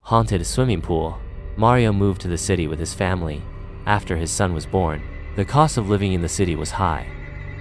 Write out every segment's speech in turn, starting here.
Haunted swimming pool. Mario moved to the city with his family after his son was born. The cost of living in the city was high,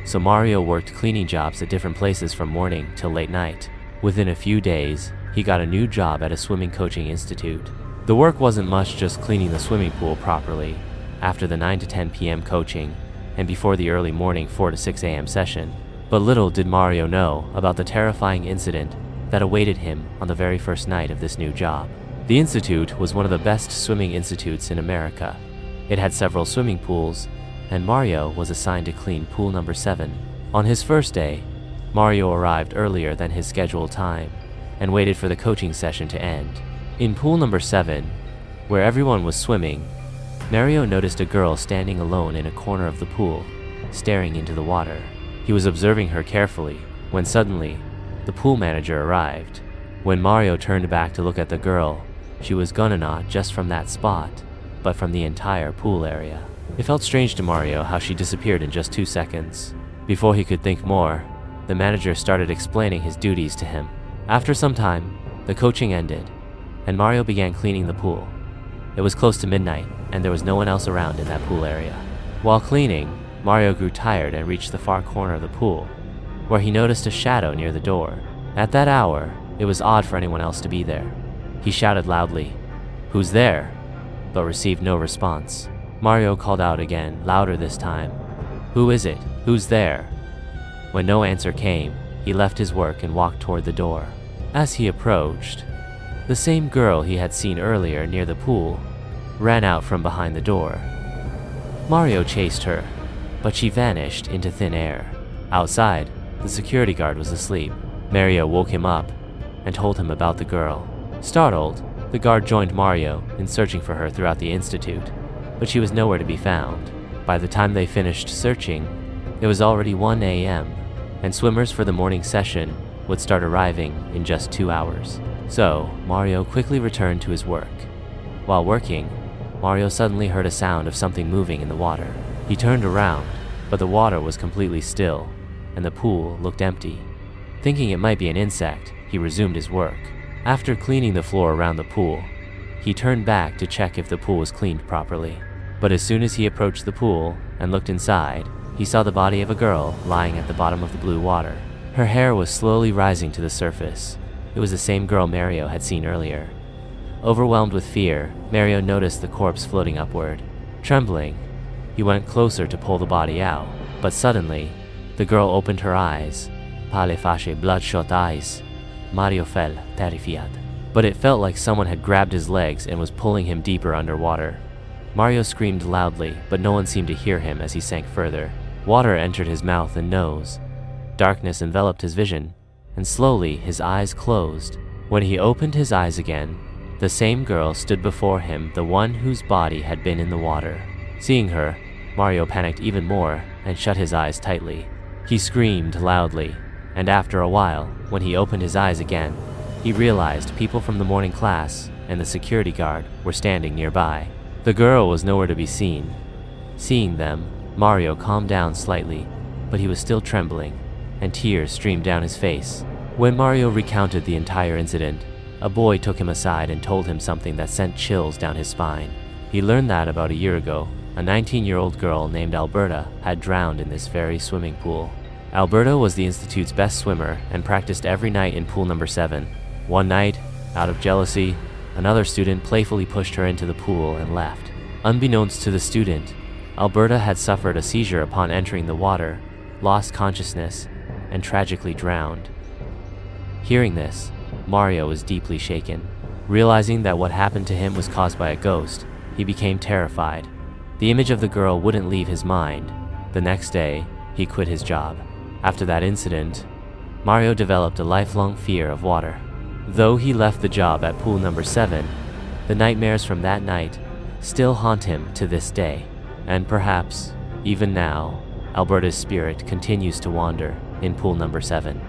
so Mario worked cleaning jobs at different places from morning till late night. Within a few days, he got a new job at a swimming coaching institute. The work wasn't much, just cleaning the swimming pool properly after the 9 to 10 p.m. coaching and before the early morning 4 to 6 a.m. session. But little did Mario know about the terrifying incident that awaited him on the very first night of this new job. The institute was one of the best swimming institutes in America. It had several swimming pools, and Mario was assigned to clean pool number 7. On his first day, Mario arrived earlier than his scheduled time and waited for the coaching session to end. In pool number 7, where everyone was swimming, Mario noticed a girl standing alone in a corner of the pool, staring into the water. He was observing her carefully when suddenly, the pool manager arrived. When Mario turned back to look at the girl, she was gone, not just from that spot, but from the entire pool area. It felt strange to Mario how she disappeared in just 2 seconds. Before he could think more, the manager started explaining his duties to him. After some time, the coaching ended, and Mario began cleaning the pool. It was close to midnight, and there was no one else around in that pool area. While cleaning, Mario grew tired and reached the far corner of the pool, where he noticed a shadow near the door. At that hour, it was odd for anyone else to be there. He shouted loudly, "Who's there?" but received no response. Mario called out again, louder this time, "Who is it? Who's there?" When no answer came, he left his work and walked toward the door. As he approached, the same girl he had seen earlier near the pool ran out from behind the door. Mario chased her, but she vanished into thin air. Outside, the security guard was asleep. Mario woke him up and told him about the girl. Startled, the guard joined Mario in searching for her throughout the institute, but she was nowhere to be found. By the time they finished searching, it was already 1 a.m., and swimmers for the morning session would start arriving in just 2 hours. So, Mario quickly returned to his work. While working, Mario suddenly heard a sound of something moving in the water. He turned around, but the water was completely still, and the pool looked empty. Thinking it might be an insect, he resumed his work. After cleaning the floor around the pool, he turned back to check if the pool was cleaned properly. But as soon as he approached the pool and looked inside, he saw the body of a girl lying at the bottom of the blue water. Her hair was slowly rising to the surface. It was the same girl Mario had seen earlier. Overwhelmed with fear, Mario noticed the corpse floating upward. Trembling, he went closer to pull the body out, but suddenly, the girl opened her eyes. Pale face, bloodshot eyes. Mario fell, terrified. But it felt like someone had grabbed his legs and was pulling him deeper underwater. Mario screamed loudly, but no one seemed to hear him as he sank further. Water entered his mouth and nose. Darkness enveloped his vision, and slowly his eyes closed. When he opened his eyes again, the same girl stood before him, the one whose body had been in the water. Seeing her, Mario panicked even more and shut his eyes tightly. He screamed loudly, and after a while, when he opened his eyes again, he realized people from the morning class and the security guard were standing nearby. The girl was nowhere to be seen. Seeing them, Mario calmed down slightly, but he was still trembling, and tears streamed down his face. When Mario recounted the entire incident, a boy took him aside and told him something that sent chills down his spine. He learned that about a year ago, a 19-year-old girl named Alberta had drowned in this very swimming pool. Alberta was the institute's best swimmer and practiced every night in pool number 7. One night, out of jealousy, another student playfully pushed her into the pool and left. Unbeknownst to the student, Alberta had suffered a seizure upon entering the water, lost consciousness, and tragically drowned. Hearing this, Mario was deeply shaken. Realizing that what happened to him was caused by a ghost, he became terrified. The image of the girl wouldn't leave his mind. The next day, he quit his job. After that incident, Mario developed a lifelong fear of water. Though he left the job at pool number 7, the nightmares from that night still haunt him to this day. And perhaps, even now, Alberta's spirit continues to wander in pool number 7.